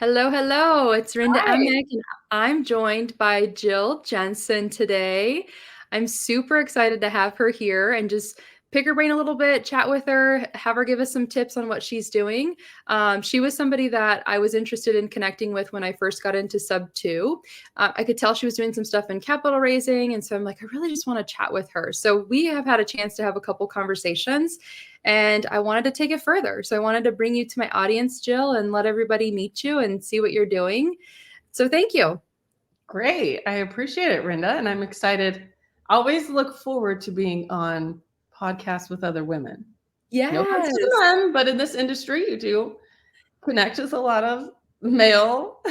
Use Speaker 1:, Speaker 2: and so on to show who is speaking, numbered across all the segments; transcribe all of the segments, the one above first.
Speaker 1: Hello, hello. It's Rinda
Speaker 2: Hi.
Speaker 1: Emick, and I'm joined by Jill Jensen today. I'm super excited to have her here and just pick her brain a little bit, chat with her, have her give us some tips on what she's doing. She was somebody that I was interested in connecting with when I first got into Sub 2. I could tell she was doing some stuff in capital raising, and so I'm like, I really just want to chat with her. So we have had a chance to have a couple conversations, and I wanted to take it further. So I wanted to bring you to my audience, Jill, and let everybody meet you and see what you're doing. So thank you.
Speaker 2: Great. I appreciate it, Rinda. And I'm excited. Always look forward to being on podcasts with other women. No offense to the
Speaker 1: Yes.
Speaker 2: men, but in this industry, you do connect with a lot of male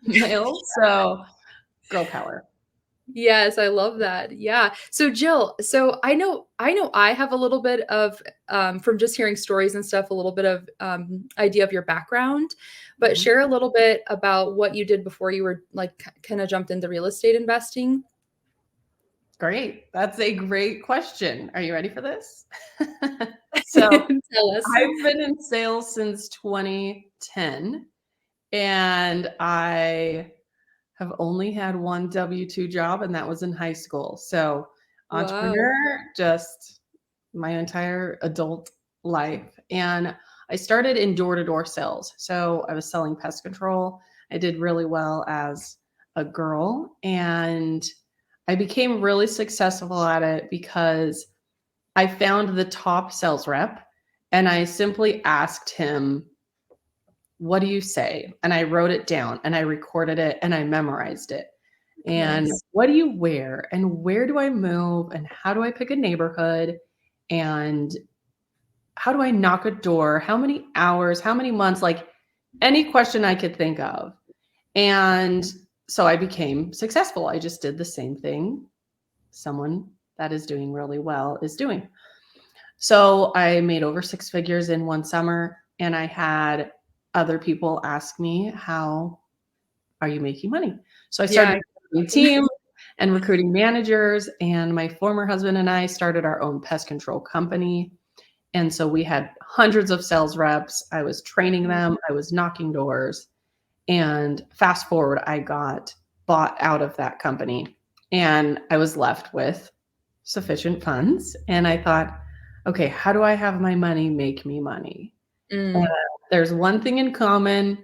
Speaker 2: males. So girl power.
Speaker 1: Yes, I love that. Yeah. So Jill, so I know I have a little bit of from just hearing stories and stuff, a little bit of idea of your background, but
Speaker 2: Mhm.
Speaker 1: share a little bit about what you did before you were like kind of jumped into real estate investing.
Speaker 2: Great. That's a great question. Are you ready for this? So
Speaker 1: Tell us.
Speaker 2: I've been in sales since 2010, and I have only had one W-2 job, and that was in high school. So,
Speaker 1: Wow.
Speaker 2: entrepreneur just my entire adult life. And I started in door-to-door sales. So, I was selling pest control. I did really well as a girl, and I became really successful at it because I found the top sales rep and I simply asked him, "What do you say?" And I wrote it down and I recorded it and I memorized it. And
Speaker 1: Nice.
Speaker 2: what do you wear? And where do I move? And how do I pick a neighborhood? And how do I knock a door? How many hours? How many months? Like any question I could think of. And so I became successful. I just did the same thing someone that is doing really well is doing. So I made over six figures in one summer, and I had other people ask me, "How are you making money?" So I
Speaker 1: Yeah.
Speaker 2: started recruiting teams and recruiting managers, and my former husband and I started our own pest control company. And so we had hundreds of sales reps. I was training them, I was knocking doors. And fast forward, I got bought out of that company and I was left with sufficient funds. And I thought, okay, how do I have my money make me money? And
Speaker 1: Mm.
Speaker 2: there's one thing in common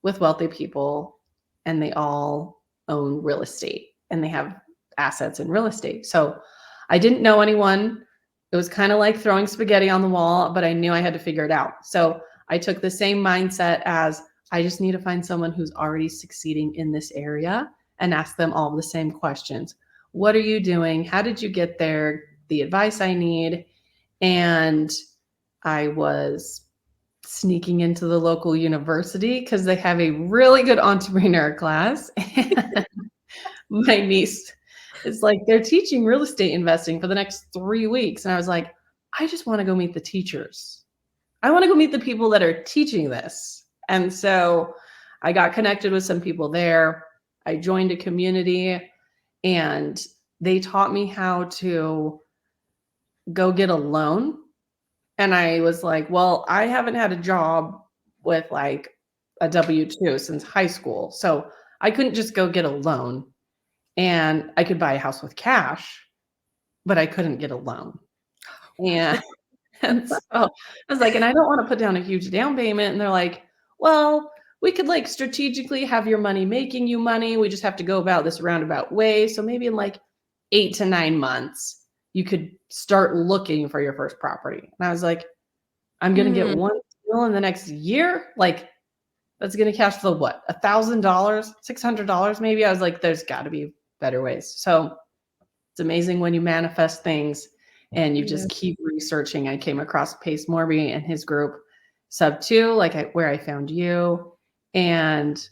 Speaker 2: with wealthy people, and they all own real estate and they have assets in real estate. So I didn't know anyone. It was kind of like throwing spaghetti on the wall, but I knew I had to figure it out. So I took the same mindset as I just need to find someone who's already succeeding in this area and ask them all the same questions. What are you doing? How did you get there? The advice I need. And I was sneaking into the local university because they have a really good entrepreneur class. And my niece is like, they're teaching real estate investing for the next 3 weeks. And I was like, I just want to go meet the teachers. I want to go meet the people that are teaching this. And so I got connected with some people there. I joined a community and they taught me how to go get a loan. And I was like, well, I haven't had a job with like a W-2 since high school. So I couldn't just go get a loan, and I could buy a house with cash, but I couldn't get a loan. And, and so I was like, and I don't want to put down a huge down payment. And they're like, well, we could like strategically have your money making you money. We just have to go about this roundabout way. So maybe in like 8 to 9 months, you could start looking for your first property. And I was like, I'm gonna get
Speaker 1: Mm.
Speaker 2: one deal in the next year? Like, that's gonna cash flow what? $1,000, $600 maybe? I was like, there's gotta be better ways. So it's amazing when you manifest things and you
Speaker 1: Yeah.
Speaker 2: just keep researching. I came across Pace Morby and his group Sub 2, where I found you. And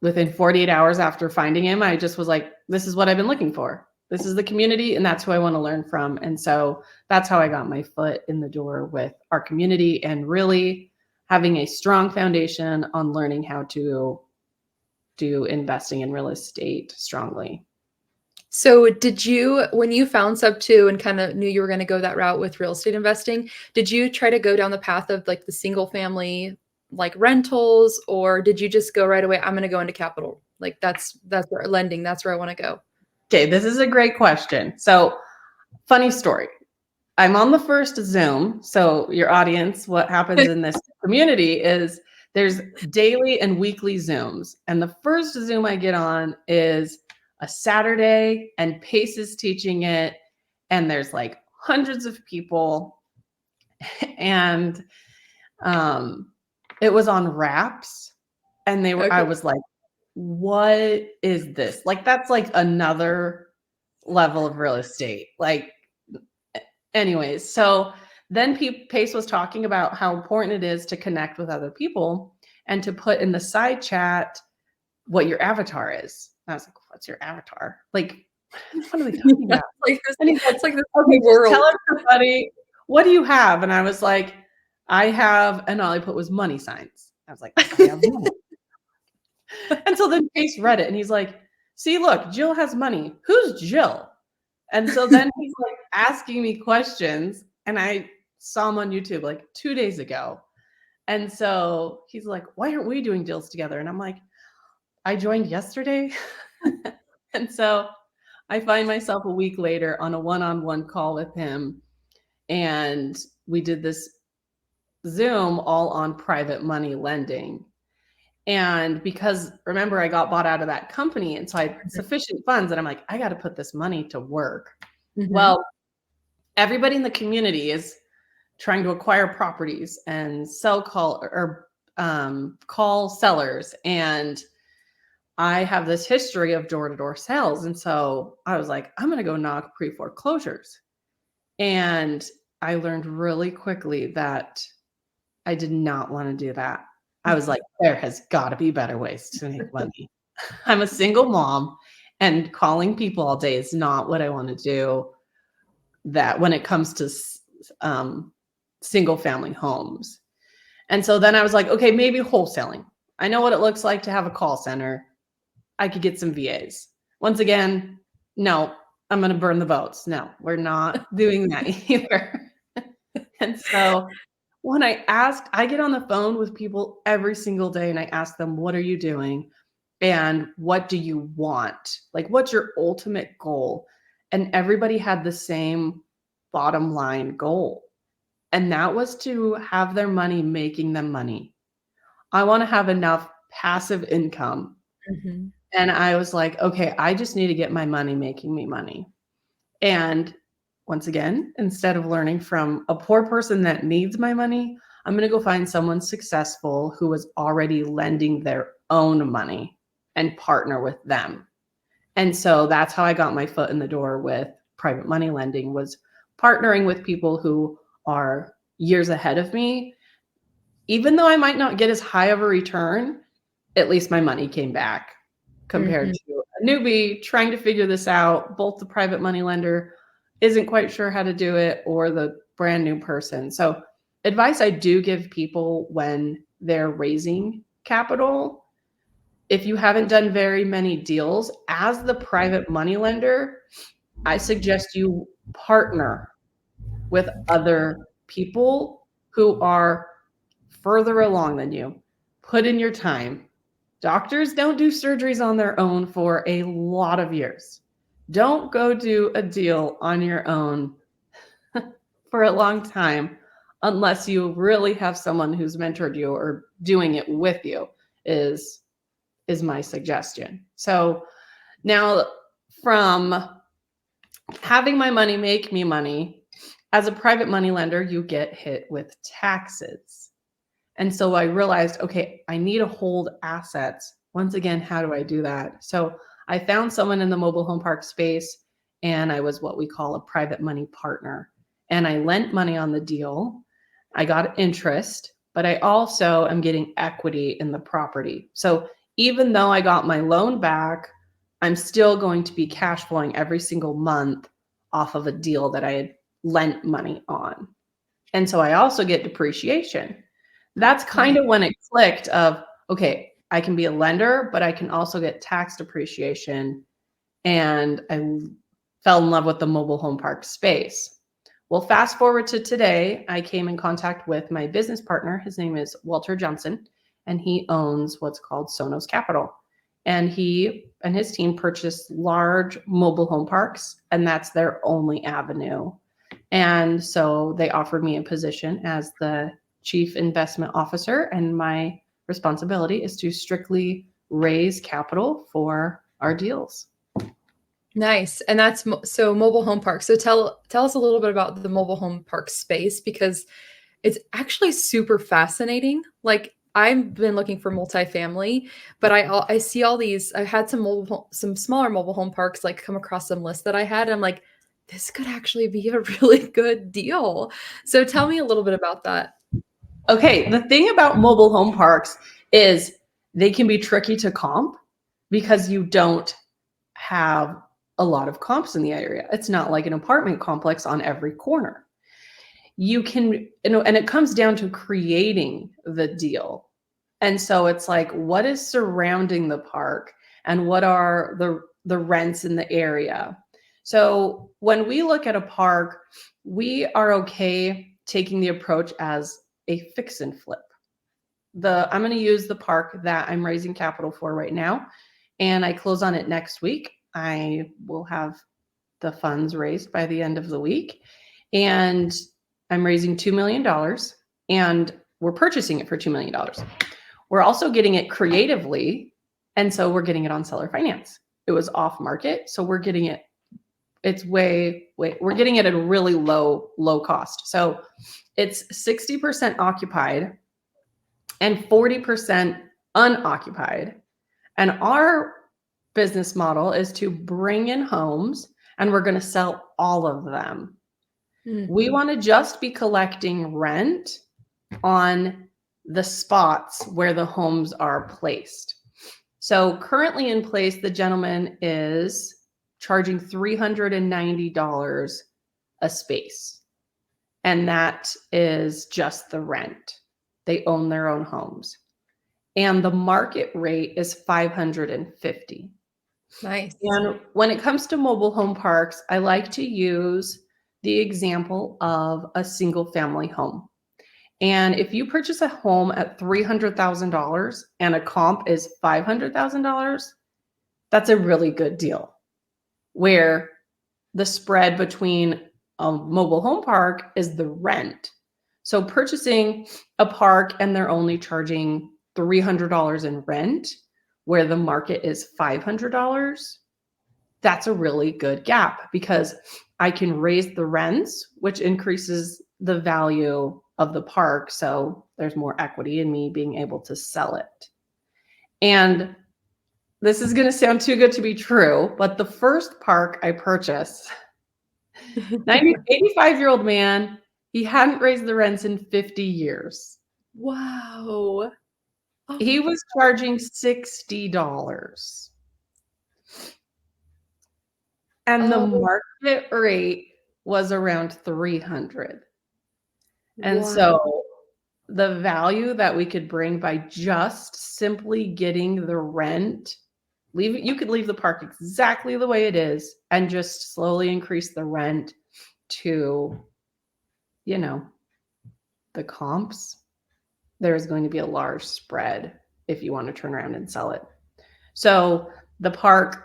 Speaker 2: within 48 hours after finding him, I just was like, this is what I've been looking for. This is the community, and that's who I want to learn from. And so that's how I got my foot in the door with our community and really having a strong foundation on learning how to do investing in real estate strongly.
Speaker 1: So did you, when you found Sub 2 and kind of knew you were going to go that route with real estate investing, did you try to go down the path of like the single family like rentals, or did you just go right away, I'm going to go into capital? Like that's where lending, that's where I want to go.
Speaker 2: Okay, this is a great question. So, funny story. I'm on the first Zoom. So, your audience, what happens in this community is there's daily and weekly Zooms. And the first Zoom I get on is a Saturday, and Pace is teaching it. And there's like hundreds of people. And it was on wraps. And I
Speaker 1: Okay.
Speaker 2: was like, what is this? Like, that's like another level of real estate. Like, anyways, so then Pace was talking about how important it is to connect with other people and to put in the side chat what your avatar is. And I was like, what's your avatar? Like, what are they talking about?
Speaker 1: Like this,
Speaker 2: And he's like,
Speaker 1: it's like this
Speaker 2: okay, just
Speaker 1: world.
Speaker 2: tell everybody, what do you have? And I was like, I have, and all I put was money signs. I was like, I have money. And so then Pace read it and he's like, see, look, Jill has money. Who's Jill? And so then he's like asking me questions, and I saw him on YouTube like 2 days ago. And so he's like, why aren't we doing deals together? And I'm like, I joined yesterday. And so I find myself a week later on a one-on-one call with him. And we did this Zoom all on private money lending. And because remember, I got bought out of that company. And so I had sufficient funds, and I'm like, I got to put this money to work.
Speaker 1: Mm-hmm.
Speaker 2: Well, everybody in the community is trying to acquire properties and call sellers. And I have this history of door-to-door sales. And so I was like, I'm going to go knock pre-foreclosures. And I learned really quickly that I did not want to do that. I was like, there has got to be better ways to make money. I'm a single mom, and calling people all day is not what I want to do. That when it comes to single family homes. And so then I was like, okay, maybe wholesaling. I know what it looks like to have a call center. I could get some VAs. Once again, no, I'm going to burn the boats. No, we're not doing that either. And so when I get on the phone with people every single day and I ask them, what are you doing? And what do you want? Like, what's your ultimate goal? And everybody had the same bottom line goal. And that was to have their money making them money. I want to have enough passive income.
Speaker 1: Mm-hmm.
Speaker 2: And I was like, okay, I just need to get my money making me money. And once again, instead of learning from a poor person that needs my money, I'm going to go find someone successful who was already lending their own money and partner with them. And so that's how I got my foot in the door with private money lending, was partnering with people who are years ahead of me. Even though I might not get as high of a return, at least my money came back compared to a newbie trying to figure this out. Both the private money lender isn't quite sure how to do it, or the brand new person. So advice I do give people when they're raising capital, if you haven't done very many deals as the private money lender, I suggest you partner with other people who are further along than you. Put in your time. Doctors don't do surgeries on their own for a lot of years. Don't go do a deal on your own for a long time unless you really have someone who's mentored you or doing it with you, is my suggestion. So now, from having my money make me money, as a private money lender, you get hit with taxes. And so I realized, okay, I need to hold assets. Once again, how do I do that? So I found someone in the mobile home park space, and I was what we call a private money partner. And I lent money on the deal. I got interest, but I also am getting equity in the property. So even though I got my loan back, I'm still going to be cash flowing every single month off of a deal that I had lent money on. And so I also get depreciation. That's kind of when it clicked of, okay, I can be a lender, but I can also get tax depreciation. And I fell in love with the mobile home park space. Well, fast forward to today, I came in contact with my business partner. His name is Walter Jensen, and he owns what's called Sonos Capital. And he and his team purchased large mobile home parks, and that's their only avenue. And so they offered me a position as the chief investment officer, and my responsibility is to strictly raise capital for our deals.
Speaker 1: Nice. And that's so mobile home park. So tell us a little bit about the mobile home park space, because it's actually super fascinating. Like, I've been looking for multifamily, but I see all these. I had some smaller mobile home parks like come across some lists that I had. I'm like, this could actually be a really good deal. So tell me a little bit about that.
Speaker 2: Okay, the thing about mobile home parks is they can be tricky to comp because you don't have a lot of comps in the area. It's not like an apartment complex on every corner. You can, and it comes down to creating the deal. And so it's like, what is surrounding the park and what are the rents in the area? So when we look at a park, we are okay taking the approach as a fix and flip. I'm going to use the park that I'm raising capital for right now, and I close on it next week. I will have the funds raised by the end of the week, and I'm raising $2 million, and we're purchasing it for $2 million. We're also getting it creatively, and so we're getting it on seller finance. It was off market, so we're getting it. It's we're getting it at a really low cost. So it's 60% occupied and 40% unoccupied. And our business model is to bring in homes, and we're going to sell all of them. We want to just be collecting rent on the spots where the homes are placed. So currently in place, the gentleman is charging $390 a space. And that is just the rent. They own their own homes. And the market rate is $550.
Speaker 1: Nice.
Speaker 2: And when it comes to mobile home parks, I like to use the example of a single family home. And if you purchase a home at $300,000 and a comp is $500,000, that's a really good deal. Where the spread between a mobile home park is the rent. So purchasing a park and they're only charging $300 in rent, where the market is $500, that's a really good gap because I can raise the rents, which increases the value of the park. So there's more equity in me being able to sell it. And this is going to sound too good to be true, but the first park I purchased, 85-year-old man, he hadn't raised the rents in 50 years.
Speaker 1: Wow. Oh,
Speaker 2: He was charging $60. And the market rate was around 300. And
Speaker 1: wow.
Speaker 2: so the value that we could bring by just simply getting the rent, you could leave the park exactly the way it is and just slowly increase the rent to, the comps. There's going to be a large spread if you want to turn around and sell it. So the park,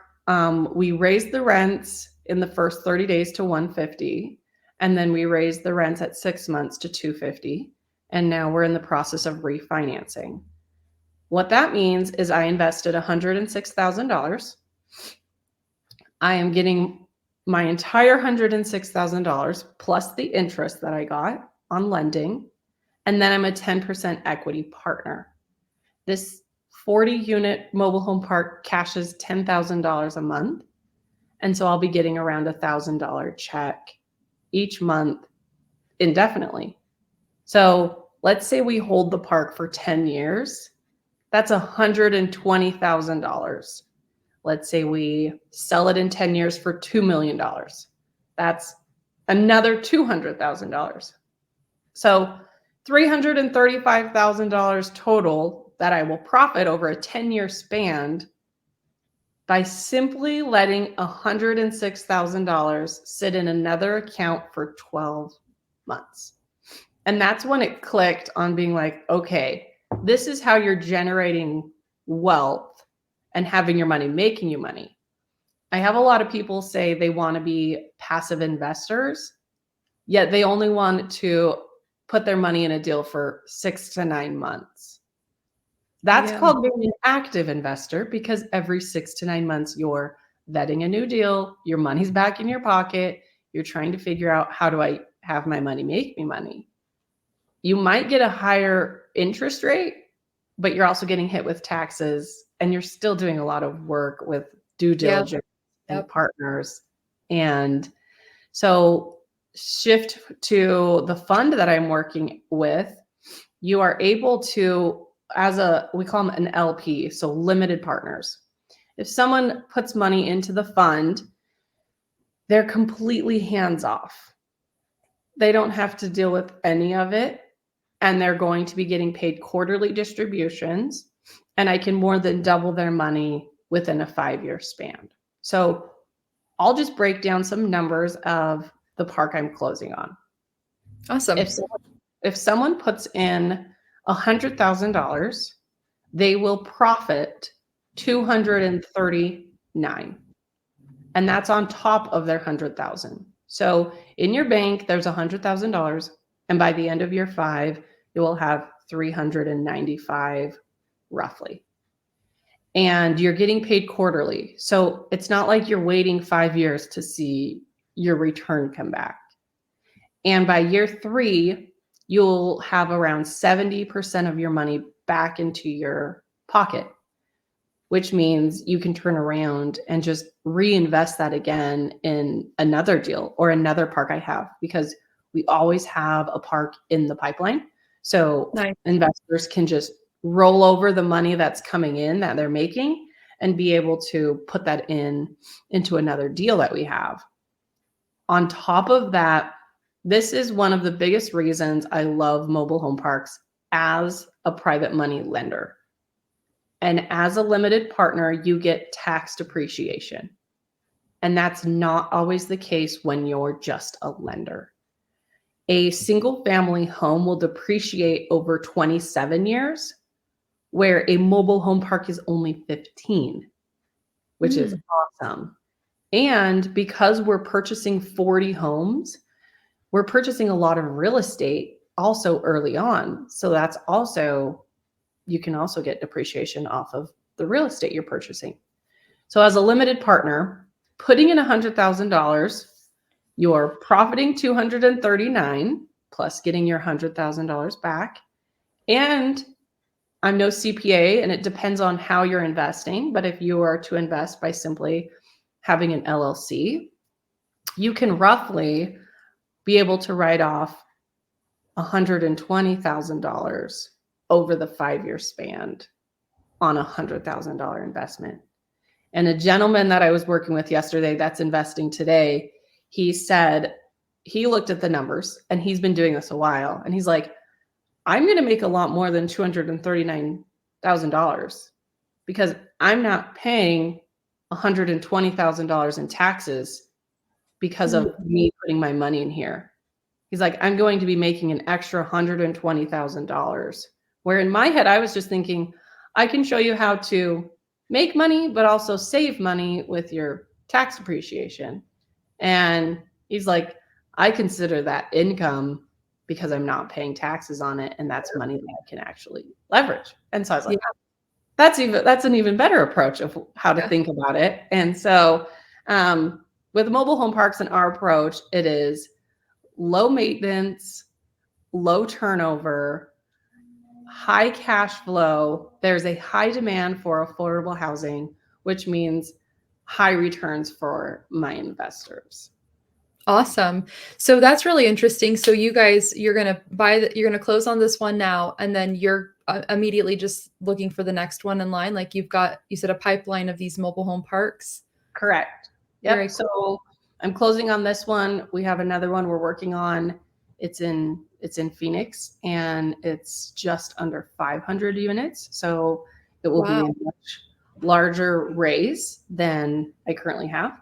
Speaker 2: we raised the rents in the first 30 days to $150, and then we raised the rents at 6 months to $250, and now we're in the process of refinancing. What that means is I invested $106,000. I am getting my entire $106,000 plus the interest that I got on lending, and then I'm a 10% equity partner. This 40-unit mobile home park cashes $10,000 a month. And so I'll be getting around $1,000 check each month indefinitely. So let's say we hold the park for 10 years. That's $120,000. Let's say we sell it in 10 years for $2 million. That's another $200,000. So $335,000 total that I will profit over a 10-year span. by simply letting $106,000 sit in another account for 12 months. And that's when it clicked on being like, okay, this is how you're generating wealth and having your money, making you money. I have a lot of people say they want to be passive investors, yet they only want to put their money in a deal for 6 to 9 months. That's called being an active investor, because every 6 to 9 months you're vetting a new deal, your money's back in your pocket, you're trying to figure out, how do I have my money make me money? You might get a higher interest rate, but you're also getting hit with taxes, and you're still doing a lot of work with due diligence and partners. And so shift to the fund that I'm working with, you are able to, we call them an LP, so limited partners. If someone puts money into the fund, they're completely hands off. They don't have to deal with any of it, and they're going to be getting paid quarterly distributions, and I can more than double their money within a 5-year span. So I'll just break down some numbers of the park I'm closing on.
Speaker 1: Awesome.
Speaker 2: If someone puts in $100,000, they will profit $239, and that's on top of their $100,000. So in your bank, there's $100,000, and by the end of year 5, you will have 395 roughly. And you're getting paid quarterly. So it's not like you're waiting 5 years to see your return come back. And by year 3, you'll have around 70% of your money back into your pocket, which means you can turn around and just reinvest that again in another deal or another park I have, because we always have a park in the pipeline. So investors can just roll over the money that's coming in that they're making and be able to put that into another deal that we have. On top of that, this is one of the biggest reasons I love mobile home parks as a private money lender. And as a limited partner, you get tax depreciation. And that's not always the case when you're just a lender. A single family home will depreciate over 27 years, where a mobile home park is only 15, which is awesome. And because we're purchasing 40 homes, we're purchasing a lot of real estate also early on. So that's also, you can also get depreciation off of the real estate you're purchasing. So as a limited partner, putting in $100,000, you're profiting $239 plus getting your $100,000 back. And I'm no CPA, and it depends on how you're investing. But if you are to invest by simply having an LLC, you can roughly be able to write off $120,000 over the 5-year span on a $100,000 investment. And a gentleman that I was working with yesterday that's investing today, he said he looked at the numbers, and he's been doing this a while, and he's like, I'm going to make a lot more than $239,000 because I'm not paying $120,000 in taxes because of me putting my money in here. He's like, I'm going to be making an extra $120,000. Where in my head, I was just thinking, I can show you how to make money, but also save money with your tax appreciation. And he's like, I consider that income because I'm not paying taxes on it, and that's money that I can actually leverage. And so I was like, that's an even better approach of how to think about it. And so with mobile home parks and our approach, it is low maintenance, low turnover, high cash flow. There's a high demand for affordable housing, which means high returns for my investors.
Speaker 1: Awesome. So that's really interesting. So you guys, you're going to close on this one now, and then you're immediately just looking for the next one in line. Like you said, a pipeline of these mobile home parks.
Speaker 2: Correct. Yep. So I'm closing on this one. We have another one we're working on. It's in Phoenix, and it's just under 500 units. So it will be a much larger raise than I currently have.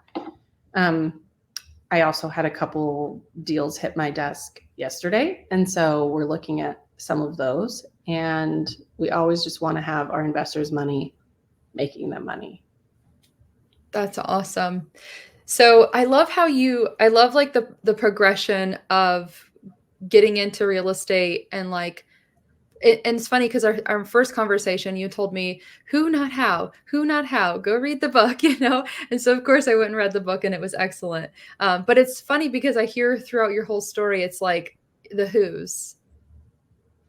Speaker 2: I also had a couple deals hit my desk yesterday. And so we're looking at some of those. And we always just want to have our investors' money making them money.
Speaker 1: That's awesome. So I love I love like the progression of getting into real estate and like and it's funny because our first conversation, you told me who, not how, go read the book, you know? And so, of course, I went and read the book and it was excellent. But it's funny because I hear throughout your whole story, it's like the who's,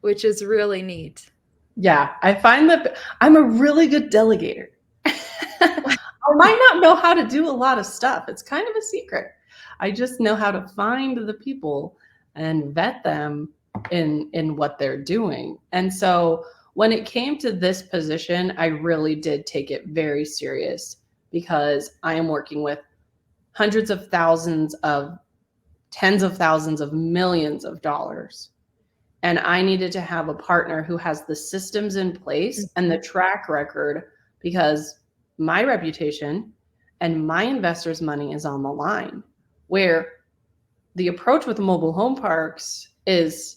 Speaker 1: which is really neat.
Speaker 2: Yeah, I find that I'm a really good delegator. I might not know how to do a lot of stuff. It's kind of a secret. I just know how to find the people and vet them in what they're doing. And so when it came to this position, I really did take it very serious because I am working with hundreds of thousands of tens of thousands of millions of dollars. And I needed to have a partner who has the systems in place and the track record because my reputation and my investors' money is on the line. Where the approach with mobile home parks is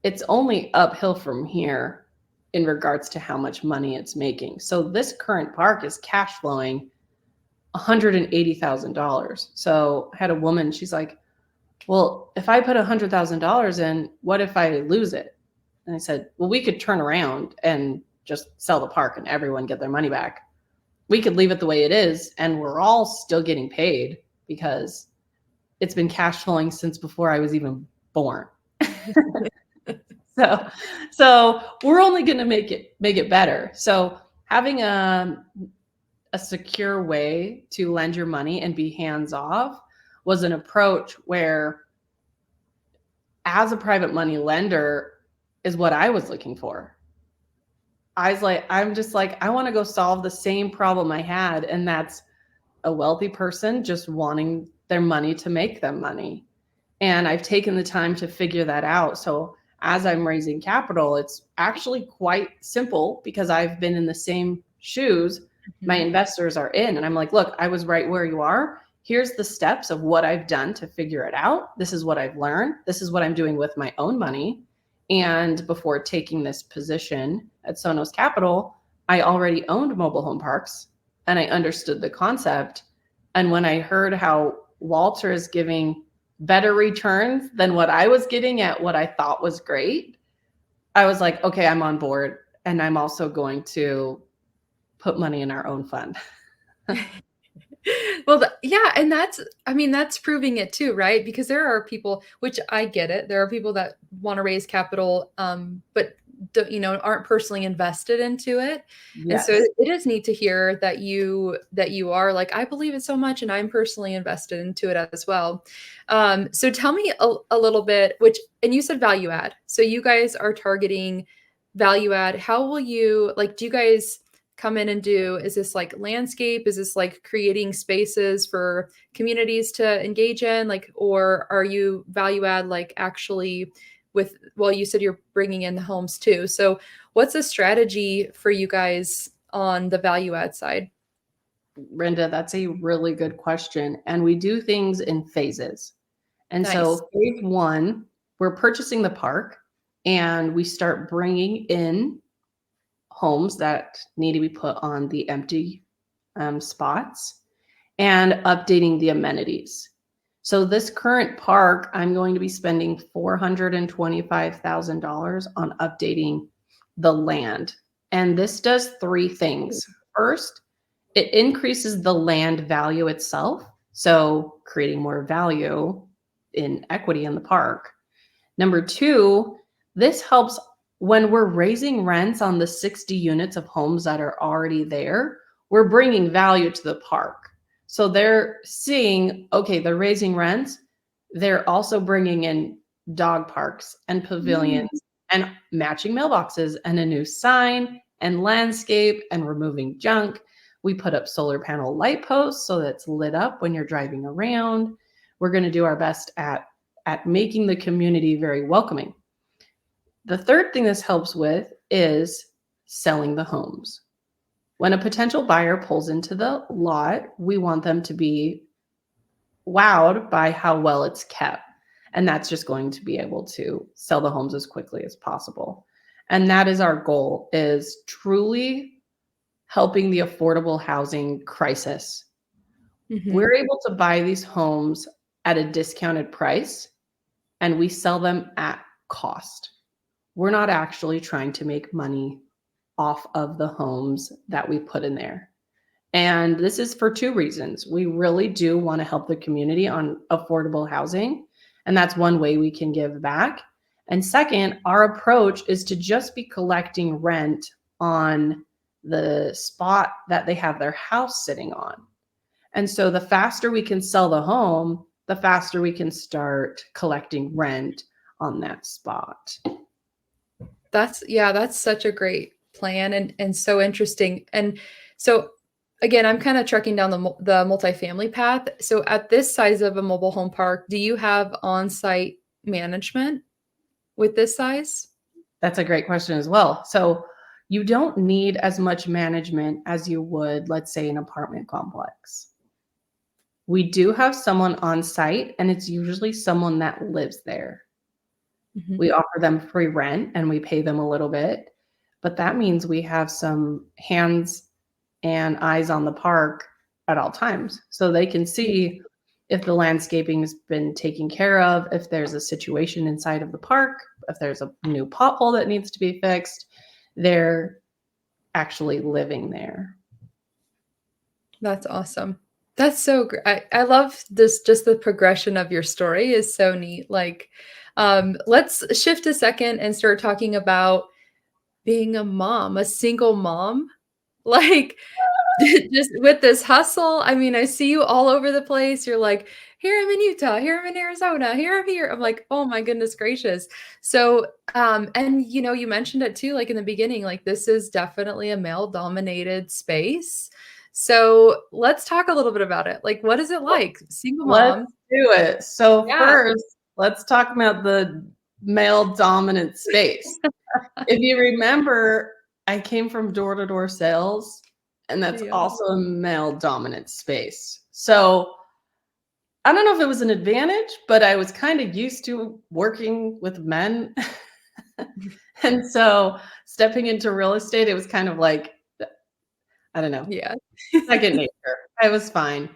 Speaker 2: it's only uphill from here in regards to how much money it's making. So this current park is cash flowing $180,000. So I had a woman, she's like, well, if I put $100,000 in, what if I lose it? And I said, well, we could turn around and just sell the park and everyone get their money back. We could leave it the way it is and we're all still getting paid because it's been cash flowing since before I was even born. So we're only going to make it better. So having a secure way to lend your money and be hands off was an approach where, as a private money lender, is what I was looking for. I'm just like, I want to go solve the same problem I had, and that's a wealthy person just wanting their money to make them money. And I've taken the time to figure that out. So as I'm raising capital, it's actually quite simple because I've been in the same shoes my investors are in. And I'm like, look, I was right where you are. Here's the steps of what I've done to figure it out. This is what I've learned. This is what I'm doing with my own money. And before taking this position at Sonos Capital, I already owned mobile home parks and I understood the concept. And when I heard how Walter is giving better returns than what I was getting at what I thought was great, I was like, okay, I'm on board. And I'm also going to put money in our own fund.
Speaker 1: Well, yeah, and that's proving it too, right? Because there are people, which I get it. There are people that want to raise capital, but aren't personally invested into it. And so
Speaker 2: Yes.
Speaker 1: it is neat to hear that you are like, I believe it so much, and I'm personally invested into it as well. So tell me a little bit, and you said value add. So you guys are targeting value add. How will you do you guys come in and is this like landscape? Is this like creating spaces for communities to engage in? Or are you value add actually you said you're bringing in the homes too. So what's the strategy for you guys on the value add side?
Speaker 2: Rinda, that's a really good question. And we do things in phases. And
Speaker 1: Nice.
Speaker 2: so phase one, we're purchasing the park and we start bringing in homes that need to be put on the empty spots and updating the amenities. So this current park, I'm going to be spending $425,000 on updating the land. And this does three things. First, it increases the land value itself, so creating more value in equity in the park. Number two, this helps when we're raising rents on the 60 units of homes that are already there, we're bringing value to the park. So they're seeing, okay, they're raising rents. They're also bringing in dog parks and pavilions and matching mailboxes and a new sign and landscape and removing junk. We put up solar panel light posts so that it's lit up when you're driving around. We're going to do our best at making the community very welcoming. The third thing this helps with is selling the homes. When a potential buyer pulls into the lot, we want them to be wowed by how well it's kept. And that's just going to be able to sell the homes as quickly as possible. And that is our goal, is truly helping the affordable housing crisis.
Speaker 1: Mhm.
Speaker 2: We're able to buy these homes at a discounted price and we sell them at cost. We're not actually trying to make money off of the homes that we put in there. And this is for two reasons. We really do want to help the community on affordable housing, and that's one way we can give back. And second, our approach is to just be collecting rent on the spot that they have their house sitting on. And so the faster we can sell the home, the faster we can start collecting rent on that spot.
Speaker 1: That's such a great plan and so interesting. And so again, I'm kind of trekking down the multifamily path. So at this size of a mobile home park, do you have on-site management with this size?
Speaker 2: That's a great question as well. So you don't need as much management as you would, let's say, an apartment complex. We do have someone on site, and it's usually someone that lives there.
Speaker 1: Mhm.
Speaker 2: We offer them free rent and we pay them a little bit, but that means we have some hands and eyes on the park at all times. So they can see if the landscaping has been taken care of, if there's a situation inside of the park, if there's a new pothole that needs to be fixed, they're actually living there.
Speaker 1: That's awesome. That's so great. I love this, just the progression of your story is so neat. Like, let's shift a second and start talking about being a mom, a single mom. Like, just with this hustle, I mean, I see you all over the place. You're like, "Here I'm in Utah, here I'm in Arizona, here I'm here." I'm like, "Oh my goodness gracious." So, and you mentioned it too, like in the beginning, like this is definitely a male-dominated space. So, let's talk a little bit about it. Like, what is it like? Single
Speaker 2: Let's
Speaker 1: mom.
Speaker 2: do it. So
Speaker 1: Yeah.
Speaker 2: first, let's talk about the male dominant space. If you remember, I came from door-to-door sales, and that's
Speaker 1: Yeah.
Speaker 2: also a male dominant space. So I don't know if it was an advantage, but I was kind of used to working with men. And so stepping into real estate, it was kind of like, I don't know,
Speaker 1: Yeah.
Speaker 2: second nature. I was fine.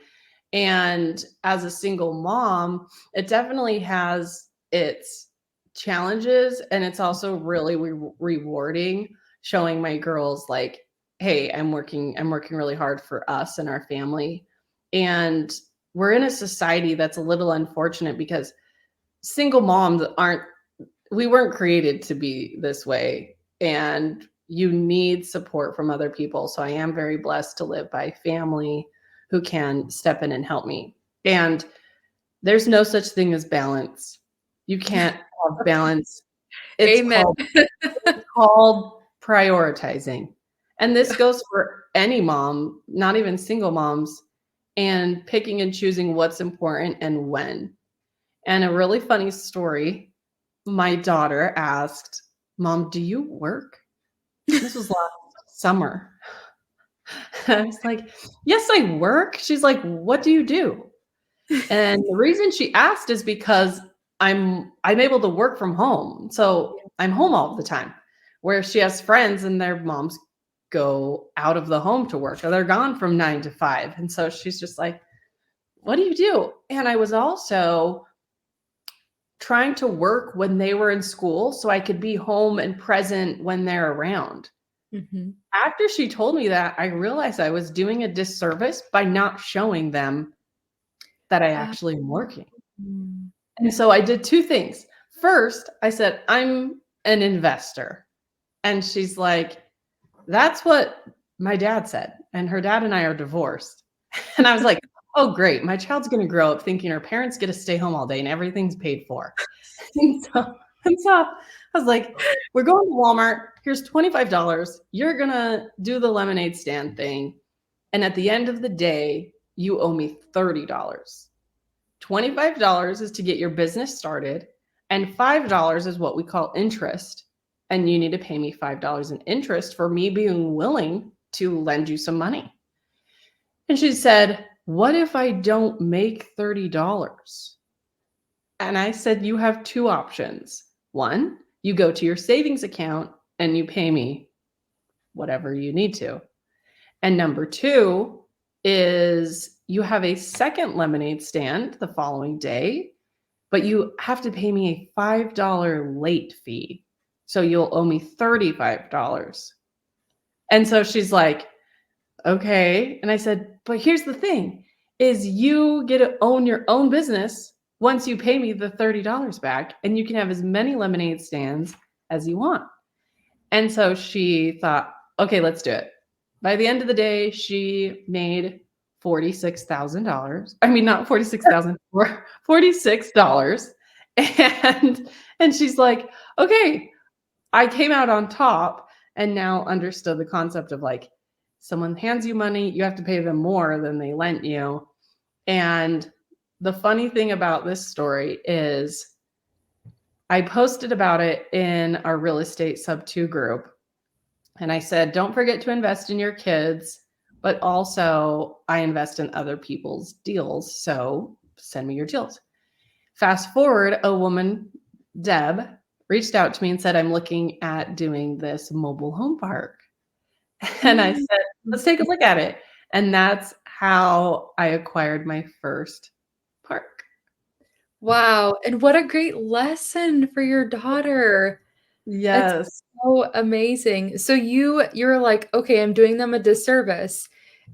Speaker 2: And as a single mom, it definitely has its challenges, and it's also really rewarding showing my girls like, hey, I'm working really hard for us and our family. And we're in a society that's a little unfortunate because single moms aren't we weren't created to be this way, and you need support from other people. So I am very blessed to live by family who can step in and help me. And there's no such thing as balance. You can't have balance. It's
Speaker 1: Amen.
Speaker 2: called prioritizing. And this goes for any mom, not even single moms, and picking and choosing what's important and when. And a really funny story, my daughter asked, "Mom, do you work?" This was last summer. I was like, "Yes, I work." She's like, "What do you do?" And the reason she asked is because I'm able to work from home. So I'm home all the time. Where she has friends and their moms go out of the home to work or they're gone from 9 to 5. And so she's just like, "What do you do?" And I was also trying to work when they were in school so I could be home and present when they're around.
Speaker 1: Mhm.
Speaker 2: After she told me that, I realized I was doing a disservice by not showing them that I
Speaker 1: Ah,
Speaker 2: actually am working.
Speaker 1: mm.
Speaker 2: And so I did two things. First, I said, "I'm an investor." And she's like, "That's what my dad said." And her dad and I are divorced. And I was like, "Oh, great. My child's going to grow up thinking her parents get to stay home all day and everything's paid for." And so I was like, "We're going to Walmart. Here's $25. You're going to do the lemonade stand thing. And at the end of the day, you owe me $30. $25 is to get your business started, and $5 is what we call interest. And you need to pay me $5 in interest for me being willing to lend you some money. And she said, what if I don't make $30? And I said, you have two options. One, you go to your savings account and you pay me whatever you need to. And number two is you have a second lemonade stand the following day, but you have to pay me a $5 late fee. So you'll owe me $35. And so she's like, okay. And I said, but here's the thing is you get to own your own business once you pay me the $30 back, and you can have as many lemonade stands as you want. And so she thought, okay, let's do it. By the end of the day, she made $46,000. I mean, not 46,000, $46. And she's like, okay, I came out on top and now understood the concept of like, someone hands you money, you have to pay them more than they lent you. And the funny thing about this story is I posted about it in our real estate sub 2 group. And I said, don't forget to invest in your kids, but also I invest in other people's deals. So send me your deals. Fast forward, a woman, Deb, reached out to me and said, I'm looking at doing this mobile home park. And I said, let's take a look at it. And that's how I acquired my first park.
Speaker 1: Wow. And what a great lesson for your daughter. That's
Speaker 2: Yes.
Speaker 1: so amazing. So you're like, okay, I'm doing them a disservice.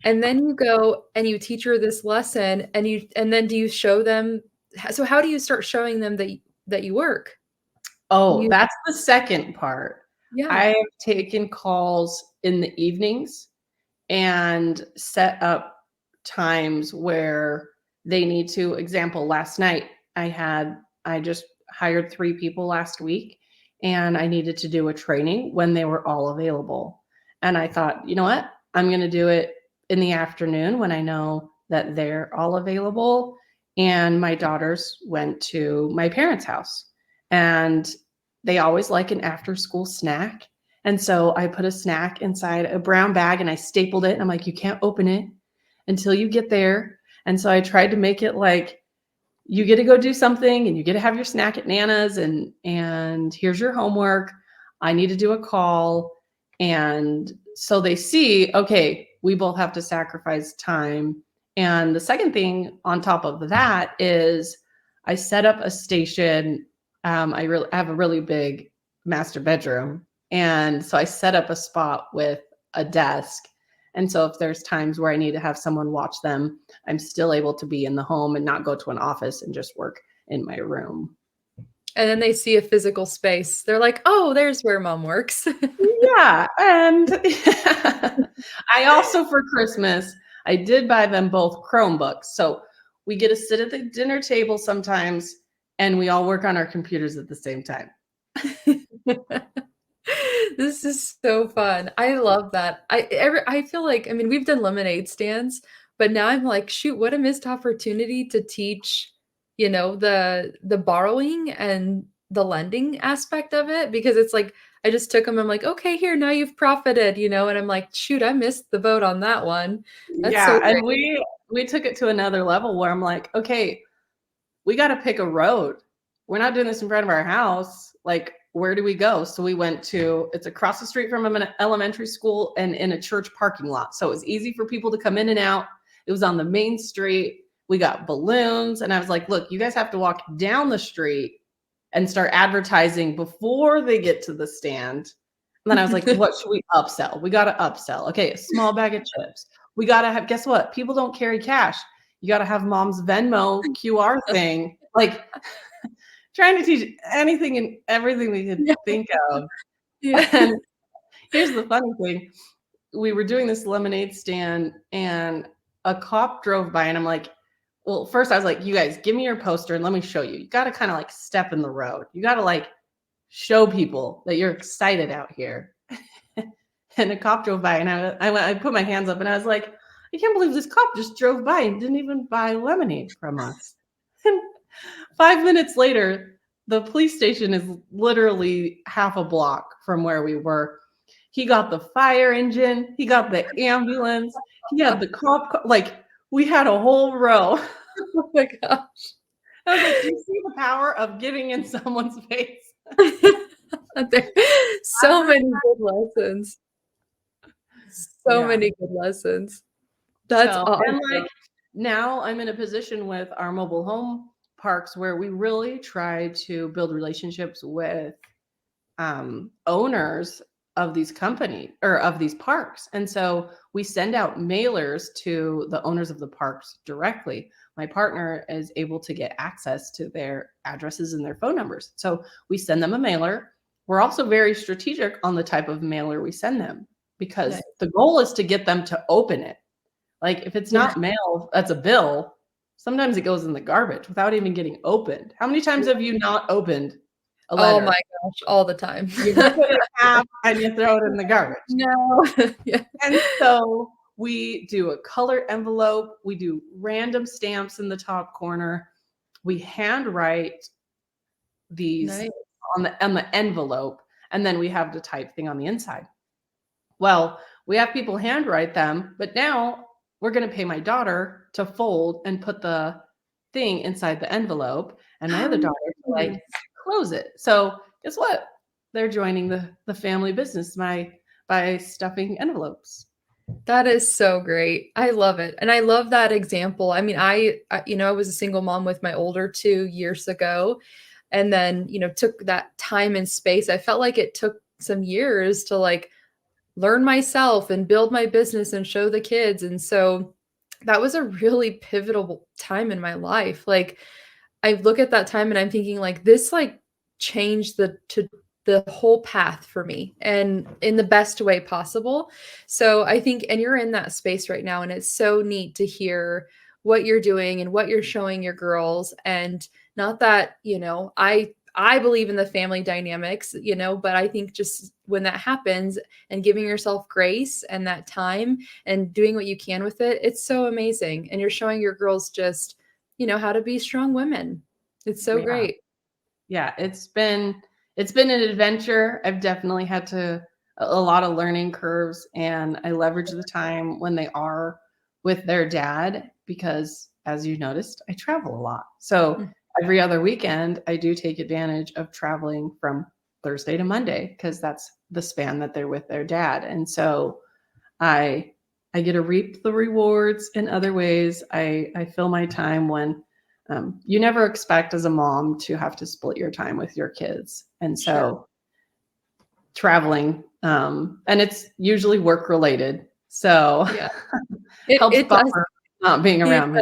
Speaker 1: And then you go and you teach her this lesson and then do you show them so how do you start showing them that you work?
Speaker 2: Oh,
Speaker 1: You
Speaker 2: that's the second part.
Speaker 1: yeah.
Speaker 2: I have taken calls in the evenings and set up times where they need to. Example, last night I just hired 3 people last week, and I needed to do a training when they were all available. And I thought, you know what? I'm going to do it in the afternoon when I know that they're all available. And my daughters went to my parents' house, and they always like an after school snack. And so I put a snack inside a brown bag and I stapled it. And I'm like, you can't open it until you get there. And so I tried to make it like, you get to go do something and you get to have your snack at Nana's, and here's your homework. I need to do a call. And so they see, okay, we both have to sacrifice time. And the second thing on top of that is I set up a station. I have a really big master bedroom. And so I set up a spot with a desk. And so if there's times where I need to have someone watch them, I'm still able to be in the home and not go to an office and just work in my room.
Speaker 1: And then they see a physical space. They're like, "Oh, there's where mom works."
Speaker 2: Yeah. And I also, for Christmas, I did buy them both Chromebooks. So we get to sit at the dinner table sometimes and we all work on our computers at the same time.
Speaker 1: This is so fun. I love that. I feel like, I mean, we've done lemonade stands, but now I'm like, shoot, what a missed opportunity to teach, the borrowing and the lending aspect of it, because it's like I just took them. I'm like, okay, here, now you've profited, and I'm like, shoot, I missed the boat on that one. That's so
Speaker 2: Yeah. And
Speaker 1: great.
Speaker 2: we took it to another level where I'm like, okay, we got to pick a road. We're not doing this in front of our house. Like, where do we go? So we went to, it's across the street from an elementary school and in a church parking lot. So it was easy for people to come in and out. It was on the main street. We got balloons. And I was like, look, you guys have to walk down the street and start advertising before they get to the stand. And then I was like, what should we upsell? We got to upsell. Okay, a small bag of chips. We got to have, guess what? People don't carry cash. You got to have mom's Venmo QR thing. Like, trying to teach anything and everything we could think of.
Speaker 1: Yeah.
Speaker 2: And here's the funny thing. We were doing this lemonade stand and a cop drove by and I'm like, well, first I was like, you guys give me your poster and let me show you. You got to kind of like step in the road. You got to like show people that you're excited out here. And a cop drove by and I put my hands up and I was like, I can't believe this cop just drove by and didn't even buy lemonade from us. And 5 minutes later, the police station is literally half a block from where we were. He got the fire engine. He got the ambulance. He had the cop car. Like, we had a whole row.
Speaker 1: Oh my gosh.
Speaker 2: I was like, do you see the power of getting in someone's face?
Speaker 1: So many good lessons. So
Speaker 2: Yeah.
Speaker 1: many good lessons. That's
Speaker 2: So, and
Speaker 1: awesome.
Speaker 2: like now I'm in a position with our mobile home parks where we really try to build relationships with owners of these companies or of these parks. And so we send out mailers to the owners of the parks directly. My partner is able to get access to their addresses and their phone numbers. So we send them a mailer. We're also very strategic on the type of mailer we send them because
Speaker 1: Nice.
Speaker 2: the goal is to get them to open it. Like if it's
Speaker 1: Yeah.
Speaker 2: not mail, that's a bill. Sometimes it goes in the garbage without even getting opened. How many times have you not opened a letter?
Speaker 1: Oh my gosh, all the time.
Speaker 2: You rip it in half and you throw it in the garbage.
Speaker 1: No. Yeah.
Speaker 2: And so we do a color envelope. We do random stamps in the top corner. We handwrite these
Speaker 1: Nice.
Speaker 2: on the envelope, and then we have the type thing on the inside. Well, we have people handwrite them, but now we're going to pay my daughter to fold and put the thing inside the envelope, and my other daughter to
Speaker 1: Nice.
Speaker 2: close it. So guess what? They're joining the family business by stuffing envelopes.
Speaker 1: That is so great. I love it. And I love that example. I mean, I was a single mom with my older 2 years ago, and then, took that time and space. I felt like it took some years to like learn myself and build my business and show the kids. And so that was a really pivotal time in my life. Like I look at that time and I'm thinking like this like changed the whole path for me and in the best way possible. So I think and you're in that space right now and it's so neat to hear what you're doing and what you're showing your girls and not that, I believe in the family dynamics, but I think just when that happens and giving yourself grace and that time and doing what you can with it, it's so amazing. And you're showing your girls just, how to be strong women. It's so great.
Speaker 2: Yeah, it's been an adventure. I've definitely had a lot of learning curves, and I leverage the time when they are with their dad because, as you noticed, I travel a lot. So every other weekend, I do take advantage of traveling from Thursday to Monday because that's the span that they're with their dad. And so I get to reap the rewards in other ways. I fill my time when you never expect as a mom to have to split your time with your kids. And so traveling, and it's usually work related. So
Speaker 1: Yeah.
Speaker 2: helps
Speaker 1: It does.
Speaker 2: buffer not being around me.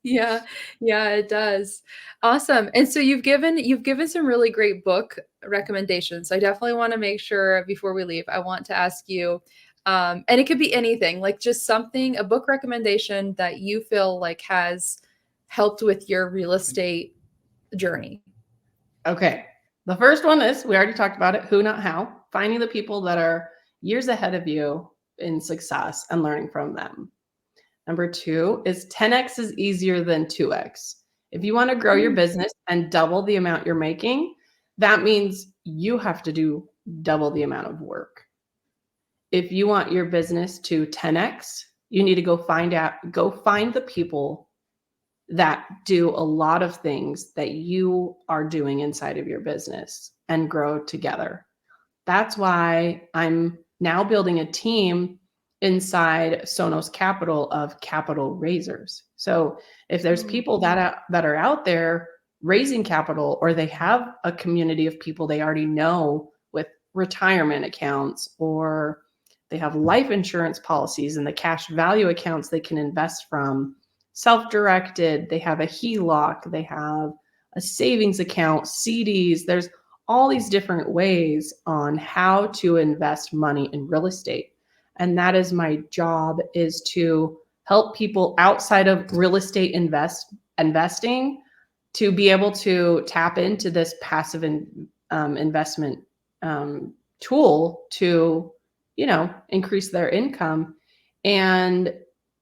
Speaker 1: Yeah. Yeah, it does. Awesome. And so you've given some really great book recommendations. I definitely want to make sure before we leave, I want to ask you, and it could be anything, like just a book recommendation that you feel like has helped with your real estate journey.
Speaker 2: Okay. The first one is, we already talked about it, Who Not How, finding the people that are years ahead of you in success and learning from them. Number 2 is 10x is easier than 2x. If you want to grow your business and double the amount you're making, that means you have to do double the amount of work. If you want your business to 10x, you need to go find the people that do a lot of things that you are doing inside of your business and grow together. That's why I'm now building a team inside Sonos Capital of capital raisers. So if there's people that are out there raising capital, or they have a community of people they already know with retirement accounts, or they have life insurance policies and the cash value accounts they can invest from, self-directed, they have a HELOC, they have a savings account, CDs, there's all these different ways on how to invest money in real estate. And that is my job, is to help people outside of real estate investing to be able to tap into this passive investment tool to, increase their income. And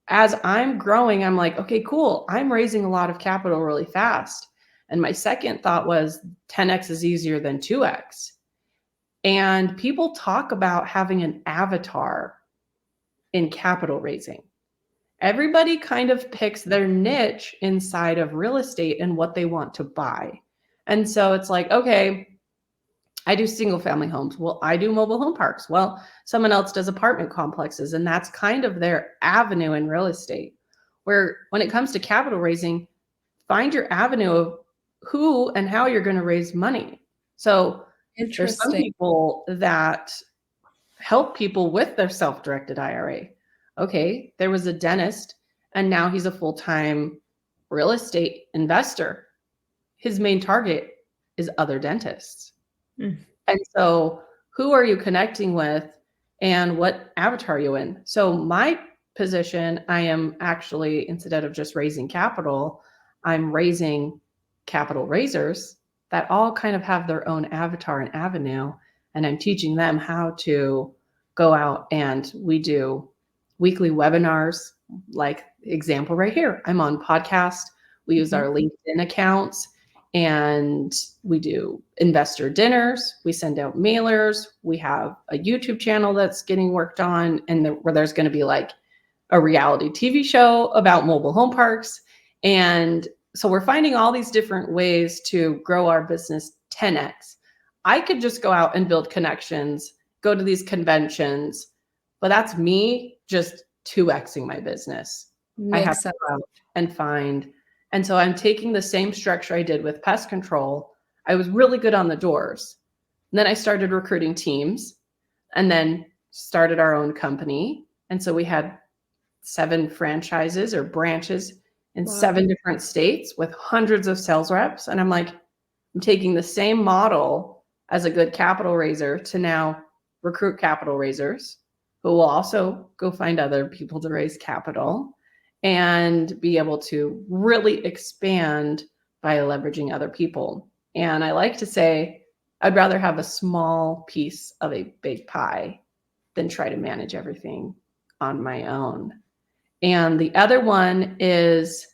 Speaker 2: as I'm growing, I'm like, okay, cool. I'm raising a lot of capital really fast. And my second thought was 10x is easier than 2x. And people talk about having an avatar in capital raising. Everybody kind of picks their niche inside of real estate and what they want to buy. And so it's like, okay, I do single family homes. Well, I do mobile home parks. Well, someone else does apartment complexes. And that's kind of their avenue in real estate. Where when it comes to capital raising, find your avenue of who and how you're going to raise money. So there's some
Speaker 1: Interesting.
Speaker 2: people that help people with their self-directed IRA. Okay, there was a dentist and now he's a full-time real estate investor. His main target is other dentists.
Speaker 1: Mm.
Speaker 2: And so who are you connecting with and what avatar are you in? So my position, I am actually, instead of just raising capital, I'm raising capital raisers that all kind of have their own avatar and avenue. And I'm teaching them how to go out, and we do weekly webinars, like example right here. I'm on podcast. We use our LinkedIn accounts, and we do investor dinners. We send out mailers. We have a YouTube channel that's getting worked on, and where there's going to be like a reality TV show about mobile home parks. And so we're finding all these different ways to grow our business 10x. I could just go out and build connections, go to these conventions, but that's me just 2xing my business. I have
Speaker 1: Makes
Speaker 2: to
Speaker 1: sense.
Speaker 2: go out and find. And so I'm taking the same structure I did with pest control. I was really good on the doors. And then I started recruiting teams and then started our own company. And so we had 7 franchises or branches in
Speaker 1: Wow.
Speaker 2: 7 different states with hundreds of sales reps. And I'm like, I'm taking the same model as a good capital raiser to now recruit capital raisers who will also go find other people to raise capital and be able to really expand by leveraging other people. And I like to say, I'd rather have a small piece of a big pie than try to manage everything on my own. And the other one is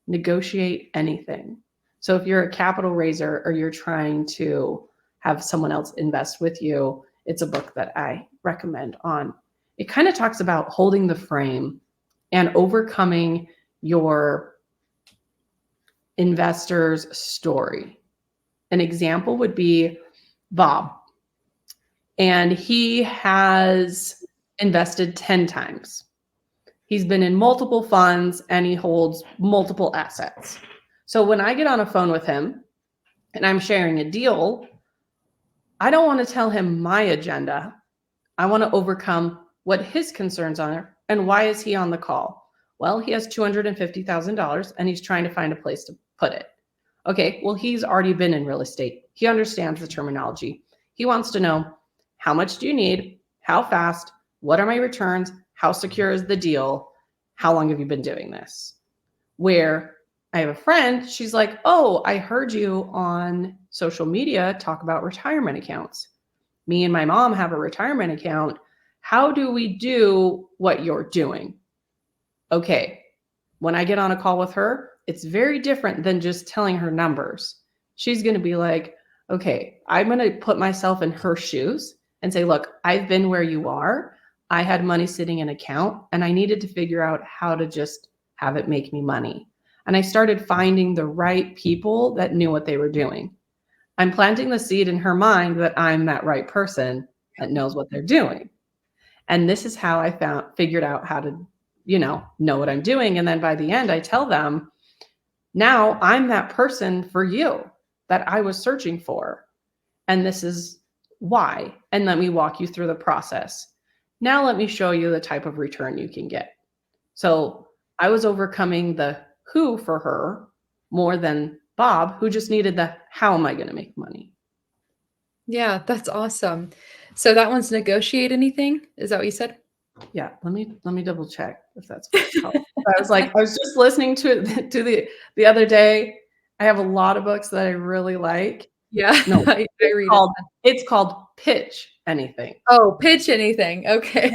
Speaker 2: negotiate anything. So if you're a capital raiser or you're trying to have someone else invest with you, it's a book that I recommend on. It kind of talks about holding the frame and overcoming your investor's story. An example would be Bob. And he has invested 10 times. He's been in multiple funds and he holds multiple assets. So when I get on a phone with him and I'm sharing a deal, I don't want to tell him my agenda. I want to overcome what his concerns are and why is he on the call? Well, he has $250,000 and he's trying to find a place to put it. Okay, well, he's already been in real estate. He understands the terminology. He wants to know, how much do you need? How fast? What are my returns? How secure is the deal? How long have you been doing this? Where I have a friend, she's like, oh, I heard you on social media talk about retirement accounts. Me and my mom have a retirement account. How do we do what you're doing? Okay, when I get on a call with her, it's very different than just telling her numbers. She's going to be like, okay, I'm going to put myself in her shoes and say, look, I've been where you are. I had money sitting in an account and I needed to figure out how to just have it make me money. And I started finding the right people that knew what they were doing. I'm planting the seed in her mind that I'm that right person that knows what they're doing. And this is how I figured out how to, know what I'm doing. And then by the end, I tell them, now I'm that person for you that I was searching for. And this is why. And let me walk you through the process. Now let me show you the type of return you can get. So I was overcoming the who for her more than Bob, who just needed the how am I going to make money?
Speaker 1: Yeah, that's awesome. So that one's negotiate anything? Is that what you said?
Speaker 2: Yeah, let me double check if that's what it's called. I was just listening to the other day. I have a lot of books that I really like.
Speaker 1: Yeah,
Speaker 2: No,
Speaker 1: I read it.
Speaker 2: it's called Pitch Anything.
Speaker 1: Oh, pitch anything. Okay.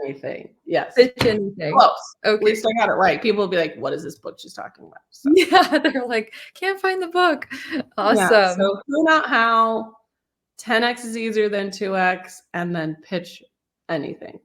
Speaker 2: Anything. Yes.
Speaker 1: Pitch anything.
Speaker 2: Close. At
Speaker 1: Okay.
Speaker 2: least I got it right. People will be like, what is this book she's talking about? So,
Speaker 1: Yeah, they're like, can't find the book.
Speaker 2: yeah.
Speaker 1: Awesome.
Speaker 2: So who, not how, 10x is easier than 2x, and then pitch anything.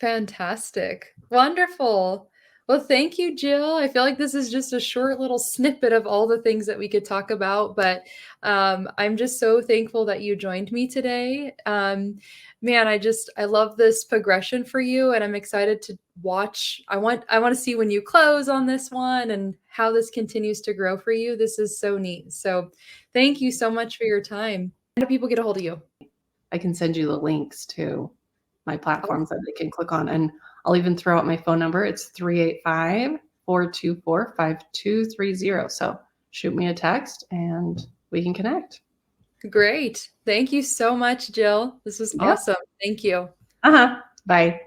Speaker 1: Fantastic. Wonderful. Well, thank you, Jill. I feel like this is just a short little snippet of all the things that we could talk about, but I'm just so thankful that you joined me today. Man, I love this progression for you, and I'm excited to watch. I want to see when you close on this one and how this continues to grow for you. This is so neat. So, thank you so much for your time. How do people get a hold of you?
Speaker 2: I can send you the links to my platforms that they can click on. And I'll even throw out my phone number. It's 385-424-5230. So shoot me a text and we can connect.
Speaker 1: Great. Thank you so much, Jill. This was
Speaker 2: Yep.
Speaker 1: awesome. Thank you.
Speaker 2: Bye.